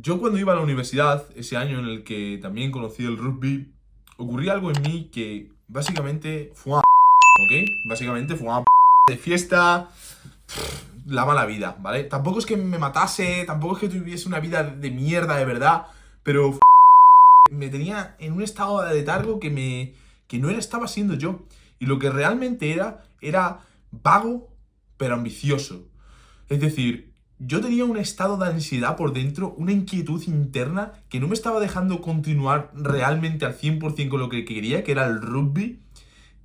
Yo cuando iba a la universidad, ese año en el que también conocí el rugby, ocurría algo en mí que básicamente fumaba, ¿ok? Básicamente fumaba de fiesta, la mala vida, ¿vale? Tampoco es que me matase, tampoco es que tuviese una vida de mierda de verdad, pero me tenía en un estado de letargo que no estaba siendo yo. Y lo que realmente era vago, pero ambicioso. Es decir, yo tenía un estado de ansiedad por dentro, una inquietud interna que no me estaba dejando continuar realmente al 100% con lo que quería, que era el rugby.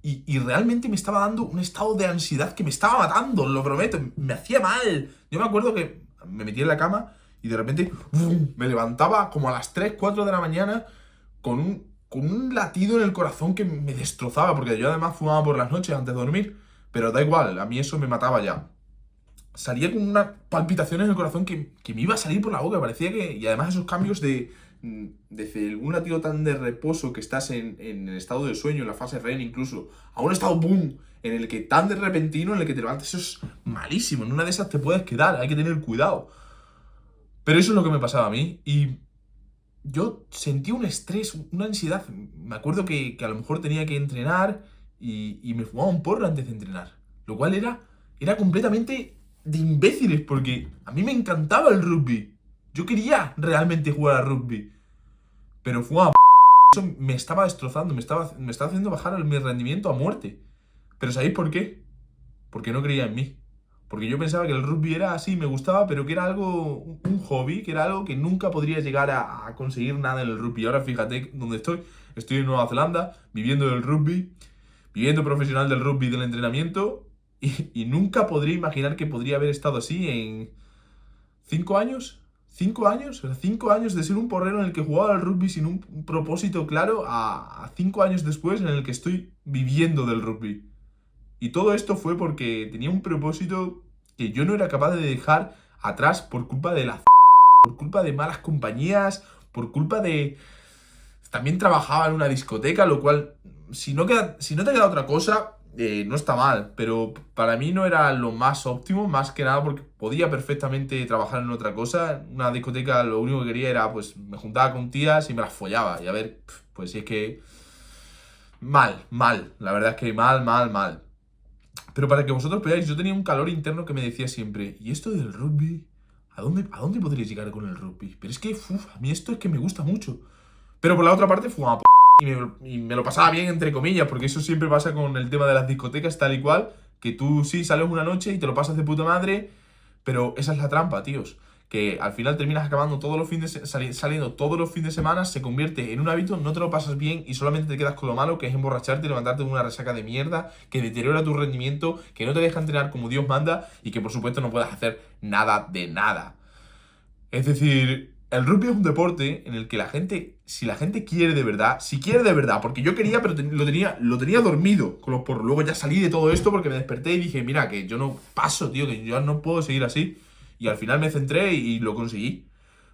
Y realmente me estaba dando un estado de ansiedad que me estaba matando, lo prometo, me hacía mal. Yo me acuerdo que me metía en la cama y de repente me levantaba como a las 3 4 de la mañana con un latido en el corazón que me destrozaba, porque yo además fumaba por las noches antes de dormir, pero da igual, a mí eso me mataba ya. Salía con unas palpitaciones en el corazón que me iba a salir por la boca, parecía que... Y además esos cambios de un latido tan de reposo que estás en el estado de sueño, en la fase REM incluso, a un estado boom, en el que tan de repentino, en el que te levantas, eso es malísimo, en una de esas te puedes quedar, hay que tener cuidado. Pero eso es lo que me pasaba a mí y yo sentí un estrés, una ansiedad. Me acuerdo que a lo mejor tenía que entrenar y me fumaba un porro antes de entrenar. Lo cual era completamente de imbéciles porque a mí me encantaba el rugby. Yo quería realmente jugar al rugby. Pero fumaba eso me estaba destrozando, me estaba haciendo bajar mi rendimiento a muerte. Pero ¿sabéis por qué? Porque no creía en mí. Porque yo pensaba que el rugby era así, me gustaba, pero que era algo, un hobby, que era algo que nunca podría llegar a conseguir nada en el rugby. Ahora fíjate dónde estoy. Estoy en Nueva Zelanda, viviendo del rugby, viviendo profesional del rugby y del entrenamiento, y nunca podría imaginar que podría haber estado así en 5 años. 5 años, o sea, 5 años de ser un porrero en el que jugaba al rugby sin un propósito claro, a 5 años después en el que estoy viviendo del rugby. Y todo esto fue porque tenía un propósito que yo no era capaz de dejar atrás por culpa de por culpa de malas compañías, por culpa de... También trabajaba en una discoteca, lo cual, si no te queda otra cosa, no está mal. Pero para mí no era lo más óptimo, más que nada porque podía perfectamente trabajar en otra cosa. En una discoteca lo único que quería era, pues, me juntaba con tías y me las follaba. Y a ver, pues si es que... Mal, mal. La verdad es que mal, mal, mal. Pero para que vosotros veáis, yo tenía un calor interno que me decía siempre, ¿y esto del rugby? ¿A dónde podría llegar con el rugby? Pero es que, a mí esto es que me gusta mucho. Pero por la otra parte, fumaba y me lo pasaba bien, entre comillas, porque eso siempre pasa con el tema de las discotecas, tal y cual, que tú sí sales una noche y te lo pasas de puta madre, pero esa es la trampa, tíos. Que al final terminas acabando todos los saliendo todos los fines de semana, se convierte en un hábito, no te lo pasas bien y solamente te quedas con lo malo, que es emborracharte y levantarte con una resaca de mierda, que deteriora tu rendimiento, que no te deja entrenar como Dios manda y que por supuesto no puedes hacer nada de nada. Es decir, el rugby es un deporte en el que la gente, si la gente quiere de verdad, si quiere de verdad, porque yo quería, pero lo tenía dormido con los porros. Luego ya salí de todo esto porque me desperté y dije, mira, que yo no paso, tío, que yo no puedo seguir así. Y al final me centré y lo conseguí.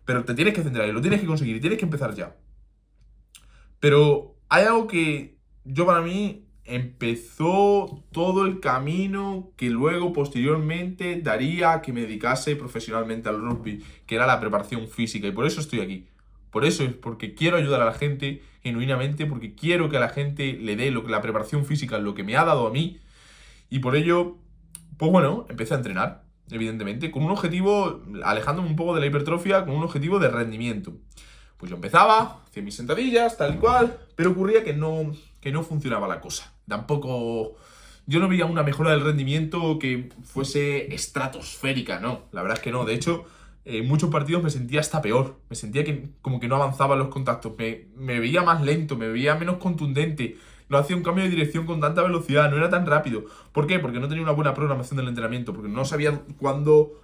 Pero te tienes que centrar y lo tienes que conseguir y tienes que empezar ya. Pero hay algo que yo para mí empezó todo el camino que luego posteriormente daría a que me dedicase profesionalmente al rugby, que era la preparación física. Y por eso estoy aquí. Por eso es porque quiero ayudar a la gente genuinamente, porque quiero que a la gente le dé la preparación física, lo que me ha dado a mí. Y por ello, pues bueno, empecé a entrenar, evidentemente, con un objetivo, alejándome un poco de la hipertrofia, con un objetivo de rendimiento. Pues yo empezaba, hacía mis sentadillas, tal y cual, pero ocurría que no funcionaba la cosa. Tampoco... Yo no veía una mejora del rendimiento que fuese estratosférica, no. La verdad es que no. De hecho, en muchos partidos me sentía hasta peor. Me sentía como que no avanzaba en los contactos. Me veía más lento, me veía menos contundente. No hacía un cambio de dirección con tanta velocidad, no era tan rápido. ¿Por qué? Porque no tenía una buena programación del entrenamiento, porque no sabía cuándo,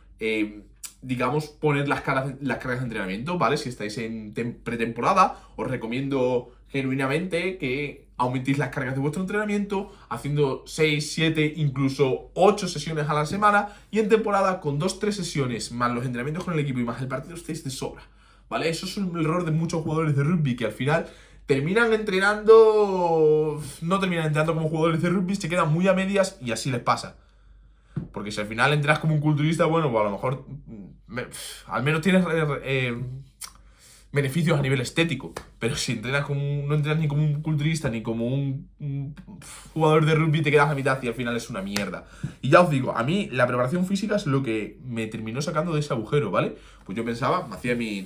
digamos, poner las cargas de entrenamiento, ¿vale? Si estáis en pretemporada, os recomiendo genuinamente que aumentéis las cargas de vuestro entrenamiento, haciendo 6, 7, incluso 8 sesiones a la semana, y en temporada con 2, 3 sesiones, más los entrenamientos con el equipo y más el partido, estáis de sobra, ¿vale? Eso es un error de muchos jugadores de rugby, que al final no terminan entrenando como jugadores de rugby, se quedan muy a medias y así les pasa. Porque si al final entras como un culturista, bueno, pues a lo mejor al menos tienes beneficios a nivel estético. Pero si entrenas como no entrenas ni como un culturista ni como un jugador de rugby, te quedas a mitad y al final es una mierda. Y ya os digo, a mí la preparación física es lo que me terminó sacando de ese agujero, ¿vale? Pues yo pensaba,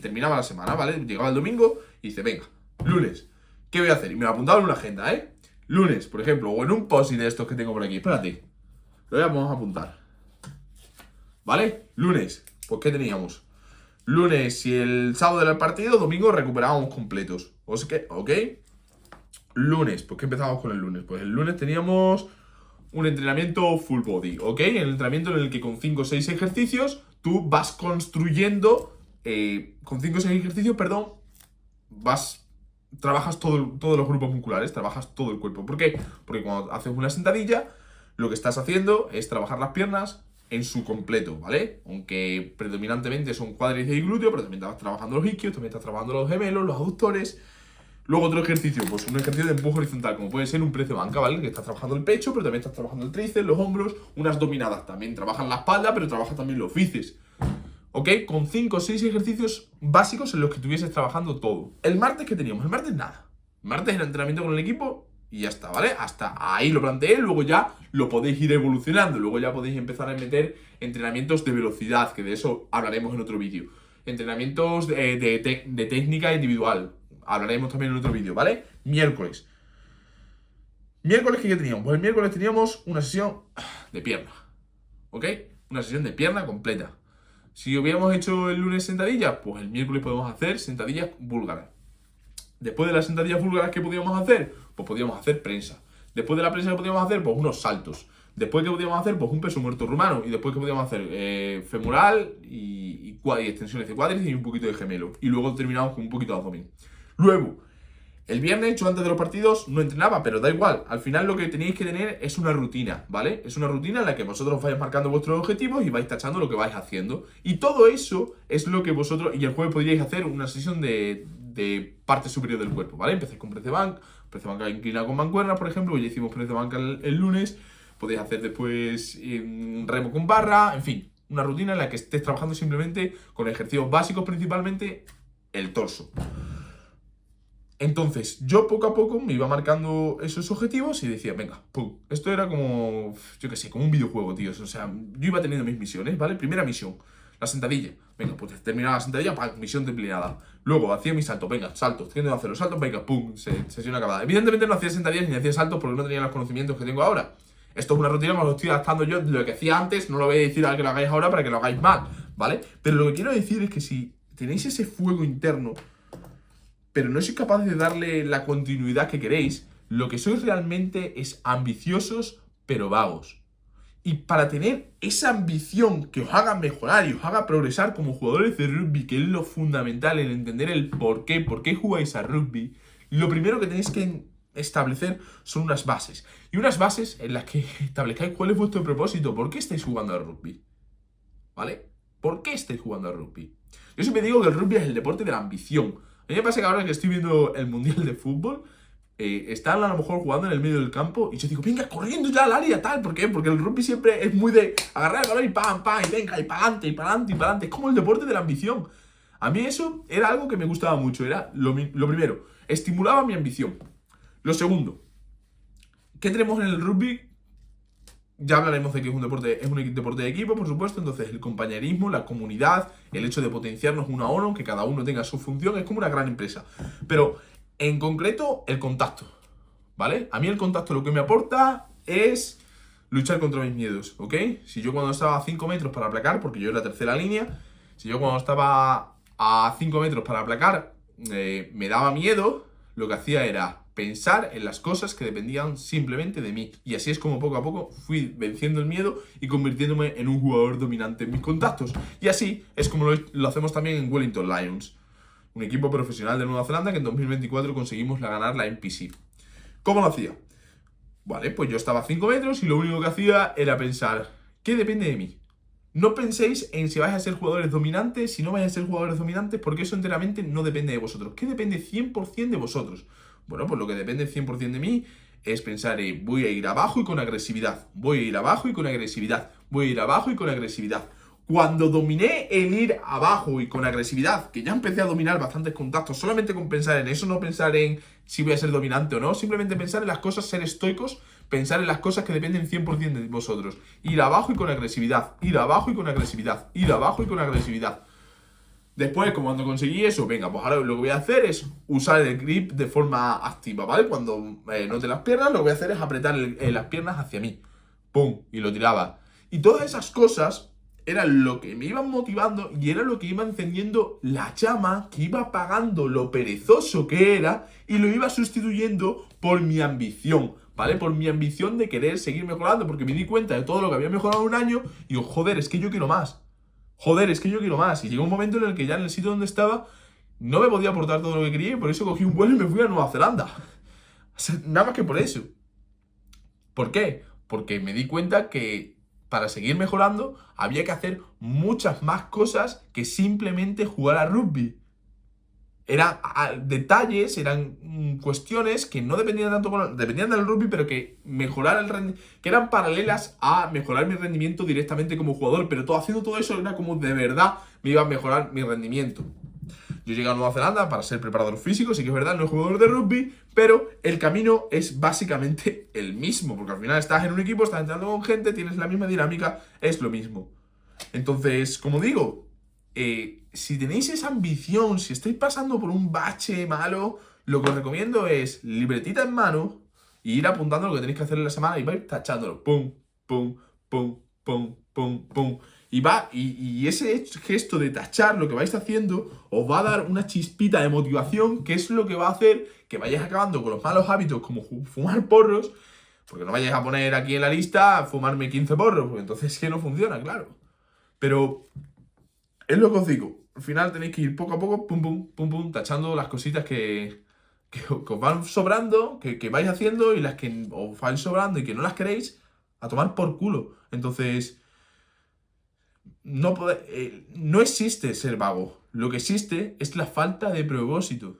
terminaba la semana, ¿vale? Llegaba el domingo y dice, venga, lunes, ¿qué voy a hacer? Y me lo apuntaba en una agenda, ¿eh? Lunes, por ejemplo, o en un post-it de estos que tengo por aquí. Espérate, vamos a apuntar. ¿Vale? Lunes, pues ¿qué teníamos? Lunes y el sábado era el partido, domingo recuperábamos completos. ¿Ok? Lunes, pues ¿qué empezamos con el lunes? Pues el lunes teníamos un entrenamiento full body, ¿ok? El entrenamiento en el que con 5 o 6 ejercicios tú vas construyendo, con 5 o 6 ejercicios, perdón, trabajas todos los grupos musculares, trabajas todo el cuerpo. ¿Por qué? Porque cuando haces una sentadilla, lo que estás haciendo es trabajar las piernas en su completo, ¿vale? Aunque predominantemente son cuádriceps y glúteo, pero también estás trabajando los isquios, también estás trabajando los gemelos, los aductores. Luego otro ejercicio, pues un ejercicio de empuje horizontal, como puede ser un press de banca, ¿vale? Que estás trabajando el pecho, pero también estás trabajando el tríceps, los hombros, unas dominadas. También trabajan la espalda, pero trabajas también los bíceps. ¿Ok? Con 5 o 6 ejercicios básicos en los que estuvieses trabajando todo. El martes, ¿qué teníamos? El martes nada. El martes era entrenamiento con el equipo y ya está, ¿vale? Hasta ahí lo planteé, luego ya lo podéis ir evolucionando. Luego ya podéis empezar a meter entrenamientos de velocidad, que de eso hablaremos en otro vídeo. Entrenamientos de técnica individual. Hablaremos también en otro vídeo, ¿vale? Miércoles. ¿Miércoles qué teníamos? Pues el miércoles teníamos una sesión de pierna, ¿ok? Una sesión de pierna completa. Si hubiéramos hecho el lunes sentadillas, pues el miércoles podemos hacer sentadillas búlgaras. Después de las sentadillas búlgaras, ¿qué podíamos hacer? Pues podíamos hacer prensa. Después de la prensa, ¿qué podíamos hacer? Pues unos saltos. Después, ¿qué podíamos hacer? Pues un peso muerto rumano. Y después, ¿qué podíamos hacer? Femoral y extensiones de cuádriceps y un poquito de gemelo. Y luego terminamos con un poquito de abdomen. Luego, el viernes, yo antes de los partidos no entrenaba, pero da igual. Al final lo que tenéis que tener es una rutina, ¿vale? Es una rutina en la que vosotros vais marcando vuestros objetivos y vais tachando lo que vais haciendo. Y todo eso es lo que vosotros... Y el jueves podríais hacer una sesión de parte superior del cuerpo, ¿vale? Empezáis con press de banca inclinado con mancuernas, por ejemplo. Ya hicimos press de banca el lunes. Podéis hacer después remo con barra, en fin. Una rutina en la que estés trabajando simplemente con ejercicios básicos, principalmente el torso. Entonces, yo poco a poco me iba marcando esos objetivos y decía, venga, pum. Esto era como, yo qué sé, como un videojuego, tío. O sea, yo iba teniendo mis misiones, ¿vale? Primera misión, la sentadilla. Venga, pues terminaba la sentadilla, ¡pam! Misión terminada. Luego hacía mi salto, venga, saltos. Tengo que hacer los saltos, venga, pum, sesión acabada. Evidentemente no hacía sentadillas ni hacía saltos porque no tenía los conocimientos que tengo ahora. Esto es una rutina, me lo estoy adaptando yo de lo que hacía antes. No lo voy a decir a que lo hagáis ahora para que lo hagáis mal, ¿vale? Pero lo que quiero decir es que si tenéis ese fuego interno, pero no sois capaces de darle la continuidad que queréis, lo que sois realmente es ambiciosos, pero vagos. Y para tener esa ambición que os haga mejorar y os haga progresar como jugadores de rugby, que es lo fundamental en entender el por qué jugáis a rugby, lo primero que tenéis que establecer son unas bases. Y unas bases en las que establezcáis cuál es vuestro propósito. ¿Por qué estáis jugando al rugby? ¿Vale? ¿Por qué estáis jugando al rugby? Yo siempre digo que el rugby es el deporte de la ambición. A mí me pasa que ahora que estoy viendo el Mundial de Fútbol, están a lo mejor jugando en el medio del campo y yo digo, venga, corriendo ya al área, tal. ¿Por qué? Porque el rugby siempre es muy de agarrar el balón y pam, pam, y venga, y para adelante, y para adelante, y para adelante. Es como el deporte de la ambición. A mí eso era algo que me gustaba mucho. Era lo primero, estimulaba mi ambición. Lo segundo, ¿qué tenemos en el rugby? Ya hablaremos de que es un deporte de equipo, por supuesto. Entonces el compañerismo, la comunidad, el hecho de potenciarnos uno a uno, que cada uno tenga su función, es como una gran empresa. Pero en concreto, el contacto, ¿vale? A mí el contacto lo que me aporta es luchar contra mis miedos, ¿ok? Si yo cuando estaba a 5 metros para aplacar, porque yo era tercera línea, si yo cuando estaba a 5 metros para aplacar me daba miedo, lo que hacía era pensar en las cosas que dependían simplemente de mí. Y así es como poco a poco fui venciendo el miedo y convirtiéndome en un jugador dominante en mis contactos. Y así es como lo hacemos también en Wellington Lions, un equipo profesional de Nueva Zelanda que en 2024 conseguimos ganar la NPC. ¿Cómo lo hacía? Vale, pues yo estaba a 5 metros y lo único que hacía era pensar, ¿qué depende de mí? No penséis en si vais a ser jugadores dominantes, si no vais a ser jugadores dominantes, porque eso enteramente no depende de vosotros. ¿Qué depende 100% de vosotros? Bueno, pues lo que depende 100% de mí es pensar en voy a ir abajo y con agresividad, voy a ir abajo y con agresividad, voy a ir abajo y con agresividad. Cuando dominé el ir abajo y con agresividad, que ya empecé a dominar bastantes contactos, solamente con pensar en eso, no pensar en si voy a ser dominante o no, simplemente pensar en las cosas, ser estoicos, pensar en las cosas que dependen 100% de vosotros. Ir abajo y con agresividad, ir abajo y con agresividad, ir abajo y con agresividad. Después, cuando conseguí eso, venga, pues ahora lo que voy a hacer es usar el grip de forma activa, ¿vale? Cuando note las piernas, lo que voy a hacer es apretar las piernas hacia mí. ¡Pum! Y lo tiraba. Y todas esas cosas era lo que me iban motivando y era lo que iba encendiendo la llama, que iba apagando lo perezoso que era y lo iba sustituyendo por mi ambición, ¿vale? Por mi ambición de querer seguir mejorando, porque me di cuenta de todo lo que había mejorado en un año y digo, joder, es que yo quiero más. Joder, es que yo quiero más. Y llegó un momento en el que ya en el sitio donde estaba no me podía aportar todo lo que quería y por eso cogí un vuelo y me fui a Nueva Zelanda. O sea, nada más que por eso. ¿Por qué? Porque me di cuenta que para seguir mejorando había que hacer muchas más cosas que simplemente jugar a rugby. Eran detalles, eran cuestiones que no dependían tanto, dependían del rugby, pero que mejorar que eran paralelas a mejorar mi rendimiento directamente como jugador, pero haciendo todo eso era como de verdad me iba a mejorar mi rendimiento. Yo llegué a Nueva Zelanda para ser preparador físico, sí que es verdad, no es jugador de rugby, pero el camino es básicamente el mismo, porque al final estás en un equipo, estás entrando con gente, tienes la misma dinámica, es lo mismo. Entonces, como digo, si tenéis esa ambición, si estáis pasando por un bache malo, lo que os recomiendo es libretita en mano y ir apuntando lo que tenéis que hacer en la semana y vais tachándolo. Pum, pum, pum, pum, pum, pum. Y ese gesto de tachar lo que vais haciendo os va a dar una chispita de motivación, que es lo que va a hacer que vayáis acabando con los malos hábitos como fumar porros, porque no vayáis a poner aquí en la lista fumarme 15 porros, porque entonces es que no funciona, claro. Pero es lo que os digo, al final tenéis que ir poco a poco, pum, pum, pum, pum, tachando las cositas que os van sobrando, que vais haciendo y las que os van sobrando y que no las queréis, a tomar por culo. Entonces, no existe ser vago. Lo que existe es la falta de propósito.